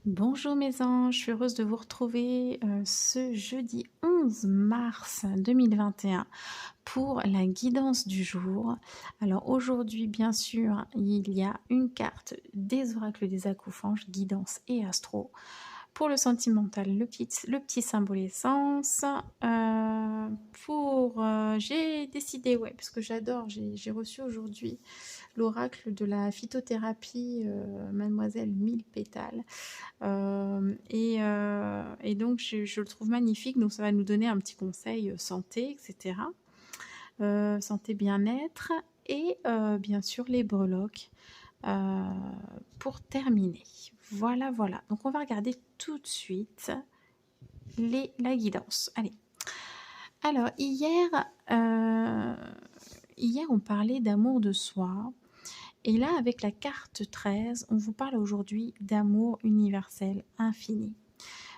Bonjour mes anges, je suis heureuse de vous retrouver ce jeudi 11 mars 2021 pour la guidance du jour. Alors aujourd'hui, bien sûr, il y a une carte des oracles des accoufanges, guidance et astro. Pour le sentimental, le petit symbole essence. J'ai décidé, ouais, parce que j'adore, j'ai reçu aujourd'hui l'oracle de la phytothérapie Mademoiselle Mille Pétales. Et donc, je le trouve magnifique. Donc, ça va nous donner un petit conseil santé, etc. Santé, bien-être. Et bien sûr, les breloques euh, pour terminer. Voilà, voilà. Donc, on va regarder tout de suite la guidance. Allez. Alors, hier, on parlait d'amour de soi. Et là, avec la carte 13, on vous parle aujourd'hui d'amour universel infini.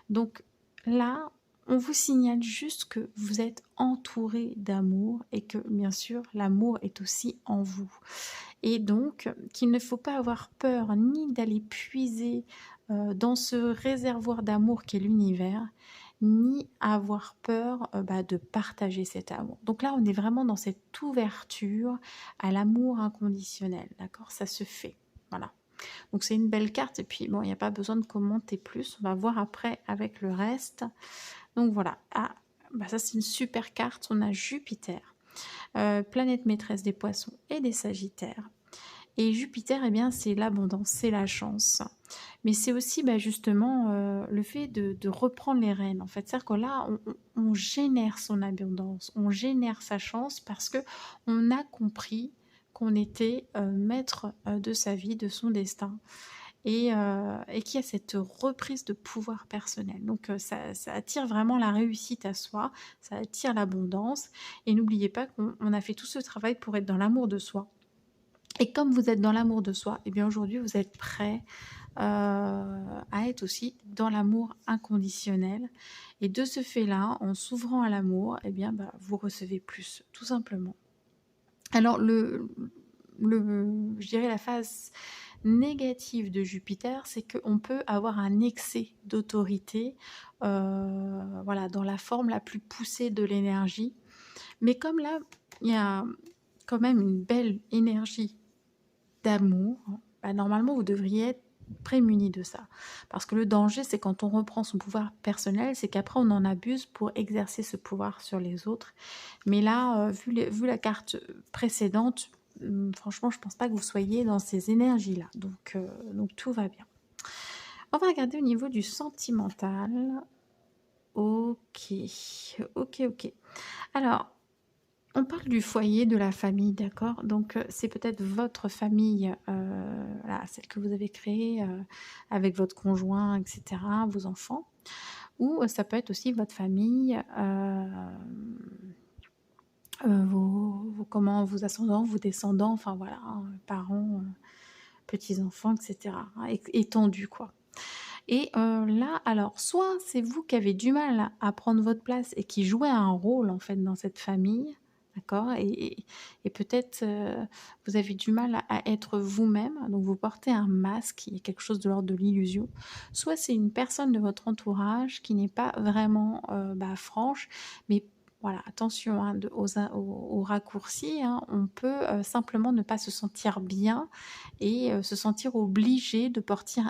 Donc là, on vous signale juste que vous êtes entouré d'amour et que bien sûr, l'amour est aussi en vous. Et donc, qu'il ne faut pas avoir peur ni d'aller puiser dans ce réservoir d'amour qu'est l'univers, ni avoir peur de partager cet amour. Donc là, on est vraiment dans cette ouverture à l'amour inconditionnel, d'accord? Ça se fait, voilà. Donc c'est une belle carte et puis bon, il n'y a pas besoin de commenter plus, on va voir après avec le reste. Donc voilà, ça c'est une super carte, on a Jupiter, planète maîtresse des poissons et des sagittaires. Et Jupiter, eh bien, c'est l'abondance, c'est la chance. Mais c'est aussi justement le fait de reprendre les rênes. En fait, c'est-à-dire que là, on génère son abondance, on génère sa chance parce que on a compris qu'on était maître de sa vie, de son destin. Et qu'il y a cette reprise de pouvoir personnel. Donc ça attire vraiment la réussite à soi, ça attire l'abondance. Et n'oubliez pas qu'on a fait tout ce travail pour être dans l'amour de soi. Et comme vous êtes dans l'amour de soi, et bien aujourd'hui vous êtes prêt à être aussi dans l'amour inconditionnel. Et de ce fait-là, en s'ouvrant à l'amour, et bien vous recevez plus, tout simplement. Alors je dirais la phase négative de Jupiter, c'est qu'on peut avoir un excès d'autorité, voilà, dans la forme la plus poussée de l'énergie. Mais comme là, il y a quand même une belle énergie d'amour, normalement, vous devriez être prémuni de ça. Parce que le danger, c'est quand on reprend son pouvoir personnel, c'est qu'après, on en abuse pour exercer ce pouvoir sur les autres. Mais là, vu la carte précédente, franchement, je pense pas que vous soyez dans ces énergies-là. Donc tout va bien. On va regarder au niveau du sentimental. Ok, ok, ok. Alors, on parle du foyer, de la famille, d'accord? Donc, c'est peut-être votre famille, voilà, celle que vous avez créée avec votre conjoint, etc., vos enfants. Ou ça peut être aussi votre famille, vos ascendants, vos descendants, enfin voilà, hein, parents, petits-enfants, etc., hein, étendus, quoi. Et là, alors, soit c'est vous qui avez du mal à prendre votre place et qui jouez un rôle, en fait, dans cette famille, d'accord? Et peut-être vous avez du mal à être vous-même, donc vous portez un masque, il y a quelque chose de l'ordre de l'illusion. Soit c'est une personne de votre entourage qui n'est pas vraiment franche, mais voilà, attention hein, aux raccourcis, hein, on peut simplement ne pas se sentir bien et se sentir obligé de porter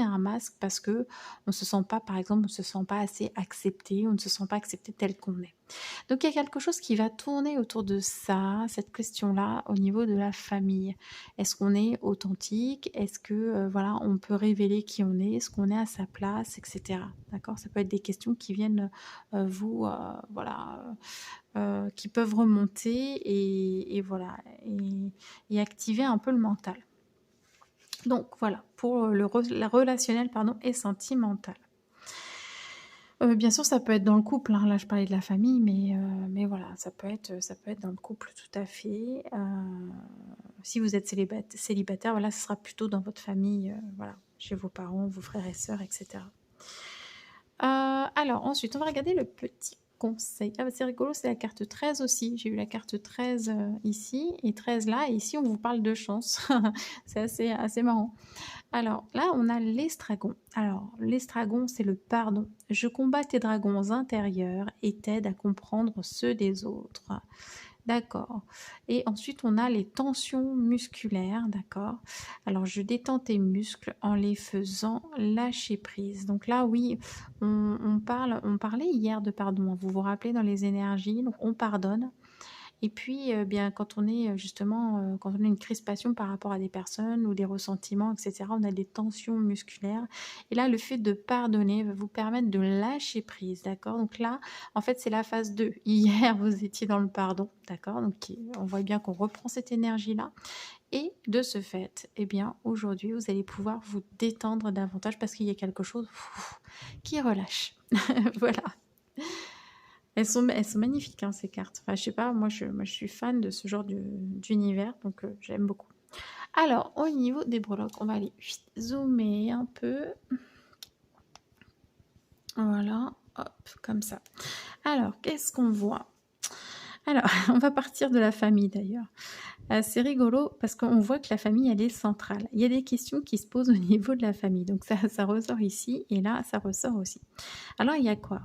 un masque parce que on se sent pas, par exemple, on se sent pas assez accepté, on ne se sent pas accepté tel qu'on est. Donc il y a quelque chose qui va tourner autour de ça, cette question-là, au niveau de la famille. Est-ce qu'on est authentique? Est-ce que voilà, on peut révéler qui on est? Est-ce qu'on est à sa place, etc. D'accord? Ça peut être des questions qui viennent voilà, qui peuvent remonter et voilà et activer un peu le mental. Donc voilà, pour la relationnel pardon, et sentimental. Bien sûr, ça peut être dans le couple, hein. Là, je parlais de la famille, mais voilà, ça peut être dans le couple tout à fait. Si vous êtes célibataire, voilà, ce sera plutôt dans votre famille, voilà, chez vos parents, vos frères et sœurs, etc. Alors ensuite, on va regarder le petit conseil. Ah c'est rigolo, c'est la carte 13 aussi. J'ai eu la carte 13 ici et 13 là. Et ici, on vous parle de chance. C'est assez marrant. Alors là, on a l'estragon. Alors, l'estragon, c'est le pardon. Je combats tes dragons intérieurs et t'aide à comprendre ceux des autres. D'accord. Et ensuite, on a les tensions musculaires, d'accord. Alors, je détends tes muscles en les faisant lâcher prise. Donc là, oui, on parlait hier de pardon, hein. Vous vous rappelez dans les énergies, donc on pardonne. Et puis, bien, quand on est justement, quand on a une crispation par rapport à des personnes ou des ressentiments, et cetera, on a des tensions musculaires. Et là, le fait de pardonner va vous permettre de lâcher prise, d'accord? Donc là, en fait, c'est la phase 2. Hier, vous étiez dans le pardon, d'accord? Donc, on voit bien qu'on reprend cette énergie-là. Et de ce fait, eh bien, aujourd'hui, vous allez pouvoir vous détendre davantage parce qu'il y a quelque chose qui relâche. Voilà. Elles sont magnifiques, hein, ces cartes. Enfin, je sais pas, moi, je suis fan de ce genre d'univers, donc j'aime beaucoup. Alors, au niveau des breloques, on va aller zoomer un peu. Voilà, hop, comme ça. Alors, qu'est-ce qu'on voit? Alors, on va partir de la famille d'ailleurs. C'est rigolo parce qu'on voit que la famille, elle est centrale. Il y a des questions qui se posent au niveau de la famille. Donc, ça ressort ici et là, ça ressort aussi. Alors, il y a quoi?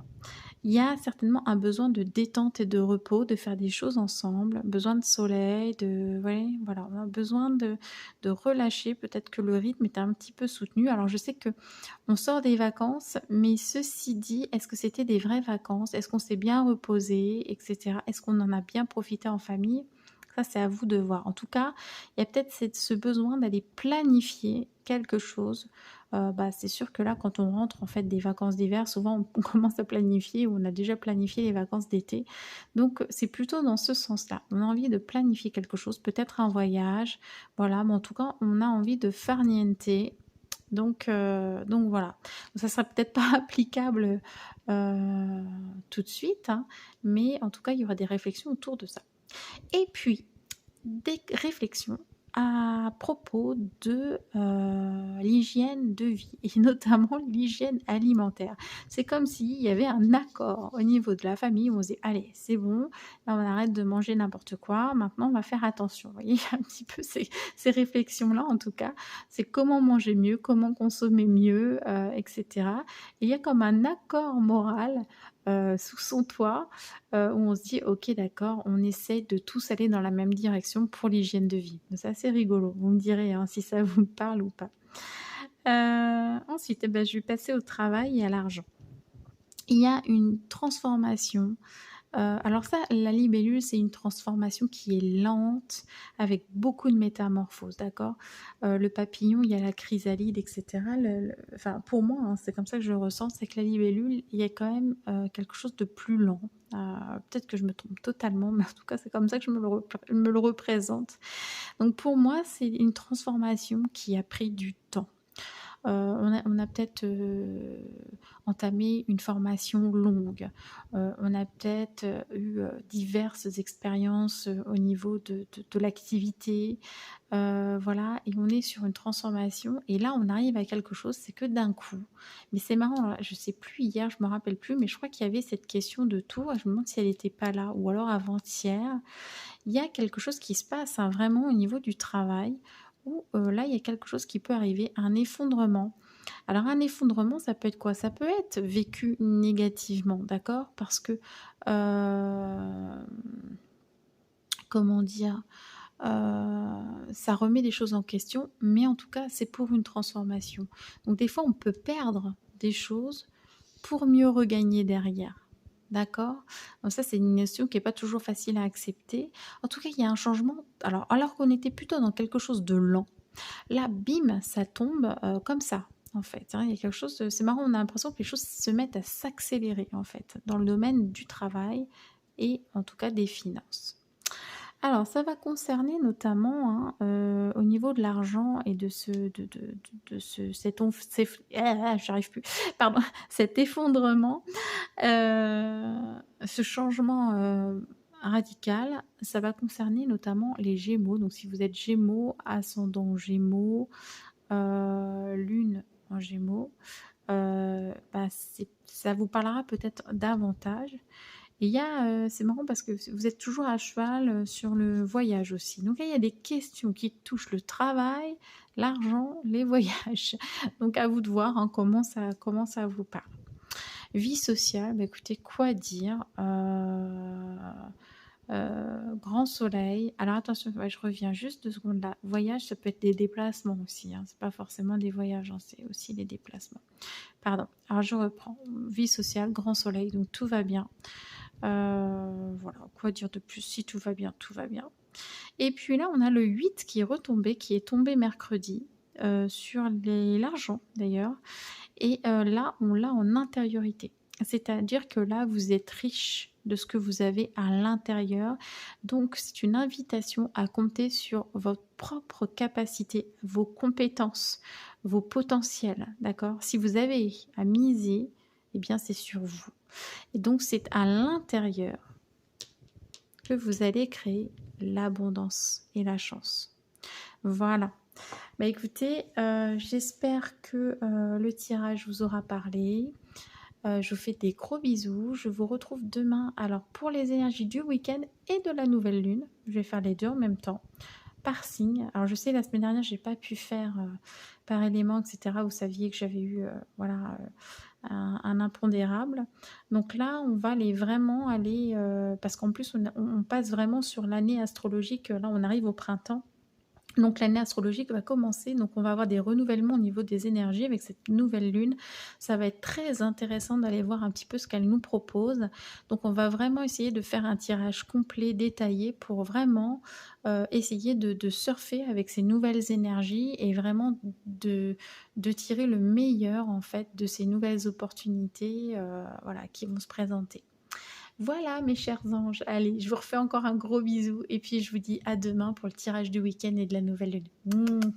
Il y a certainement un besoin de détente et de repos, de faire des choses ensemble, besoin de soleil, de ouais, voilà, on a besoin de relâcher. Peut-être que le rythme est un petit peu soutenu. Alors je sais que on sort des vacances, mais ceci dit, est-ce que c'était des vraies vacances? Est-ce qu'on s'est bien reposé, et cetera? Est-ce qu'on en a bien profité en famille? Ça, c'est à vous de voir. En tout cas, il y a peut-être ce besoin d'aller planifier quelque chose. Bah, c'est sûr que là, quand on rentre en fait des vacances d'hiver, souvent on commence à planifier ou on a déjà planifié les vacances d'été. Donc, c'est plutôt dans ce sens-là. On a envie de planifier quelque chose, peut-être un voyage, voilà, mais en tout cas, on a envie de farniente. Donc voilà. Ça sera peut-être pas applicable tout de suite, hein, mais en tout cas, il y aura des réflexions autour de ça. Et puis, des réflexions à propos de l'hygiène de vie et notamment l'hygiène alimentaire. C'est comme s'il y avait un accord au niveau de la famille où on se dit allez, c'est bon, là on arrête de manger n'importe quoi, maintenant on va faire attention. Vous voyez, il y a un petit peu ces réflexions-là en tout cas. C'est comment manger mieux, comment consommer mieux, etc. Et il y a comme un accord moral sous son toit où on se dit ok d'accord, on essaie de tous aller dans la même direction pour l'hygiène de vie. C'est assez rigolo, vous me direz hein, si ça vous parle ou pas. Ensuite, eh ben, je vais passer au travail et à l'argent. Il y a une transformation. Alors ça, la libellule, c'est une transformation qui est lente, avec beaucoup de métamorphoses, d'accord. Le papillon, il y a la chrysalide, etc. Enfin, pour moi, hein, c'est comme ça que je le ressens, c'est que la libellule, il y a quand même quelque chose de plus lent. Peut-être que je me trompe totalement, mais en tout cas, c'est comme ça que je me le représente. Donc pour moi, c'est une transformation qui a pris du temps. On a peut-être entamé une formation longue. On a peut-être eu diverses expériences au niveau de l'activité. Voilà, et on est sur une transformation. Et là, on arrive à quelque chose, c'est que d'un coup. Mais c'est marrant, là, je ne sais plus hier, je ne me rappelle plus, mais je crois qu'il y avait cette question de tour. Et je me demande si elle n'était pas là, ou alors avant-hier. Il y a quelque chose qui se passe hein, vraiment au niveau du travail où là, il y a quelque chose qui peut arriver, un effondrement. Alors un effondrement, ça peut être quoi? Ça peut être vécu négativement, d'accord? Parce que, comment dire? Ça remet des choses en question, mais en tout cas, c'est pour une transformation. Donc des fois, on peut perdre des choses pour mieux regagner derrière. D'accord? Donc ça, c'est une notion qui est pas toujours facile à accepter. En tout cas, il y a un changement. Alors qu'on était plutôt dans quelque chose de lent, là, bim, ça tombe comme ça, en fait. Hein. Il y a quelque chose, c'est marrant, on a l'impression que les choses se mettent à s'accélérer, en fait, dans le domaine du travail et en tout cas des finances. Alors, ça va concerner notamment hein, au niveau de l'argent et de j'arrive plus, pardon, cet effondrement, ce changement radical, ça va concerner notamment les Gémeaux. Donc, si vous êtes Gémeaux, ascendant Gémeaux, Lune en Gémeaux, bah, ça vous parlera peut-être davantage. Et il y a, c'est marrant parce que vous êtes toujours à cheval, sur le voyage aussi. Donc là, il y a des questions qui touchent le travail, l'argent, les voyages. Donc à vous de voir, hein, comment ça vous parle. Vie sociale, bah, écoutez, quoi dire? Grand soleil. Alors attention, ouais, je reviens juste 2 secondes là. Voyage, ça peut être des déplacements aussi, hein. C'est pas forcément des voyages, hein, c'est aussi des déplacements. Pardon. Alors je reprends. Vie sociale, grand soleil, donc tout va bien. Voilà, quoi dire de plus? Si tout va bien, tout va bien. Et puis là, on a le 8 qui est retombé, qui est tombé mercredi, sur l'argent d'ailleurs. Et là, on l'a en intériorité. C'est-à-dire que là, vous êtes riche de ce que vous avez à l'intérieur. Donc, c'est une invitation à compter sur votre propre capacité, vos compétences, vos potentiels, d'accord? Si vous avez à miser, eh bien, c'est sur vous. Et donc, c'est à l'intérieur que vous allez créer l'abondance et la chance. Voilà. Bah écoutez, j'espère que le tirage vous aura parlé. Je vous fais des gros bisous. Je vous retrouve demain. Alors pour les énergies du week-end et de la nouvelle lune, je vais faire les deux en même temps, par signe. Alors je sais, la semaine dernière, j'ai pas pu faire par élément, etc. Vous saviez que j'avais eu voilà, un impondérable. Donc là, on va vraiment aller, parce qu'en plus, on passe vraiment sur l'année astrologique. Là, on arrive au printemps. Donc l'année astrologique va commencer, donc on va avoir des renouvellements au niveau des énergies avec cette nouvelle lune. Ça va être très intéressant d'aller voir un petit peu ce qu'elle nous propose. Donc on va vraiment essayer de faire un tirage complet, détaillé, pour vraiment essayer de surfer avec ces nouvelles énergies et vraiment de tirer le meilleur en fait de ces nouvelles opportunités voilà, qui vont se présenter. Voilà mes chers anges, allez, je vous refais encore un gros bisou et puis je vous dis à demain pour le tirage du week-end et de la nouvelle lune. Mouah.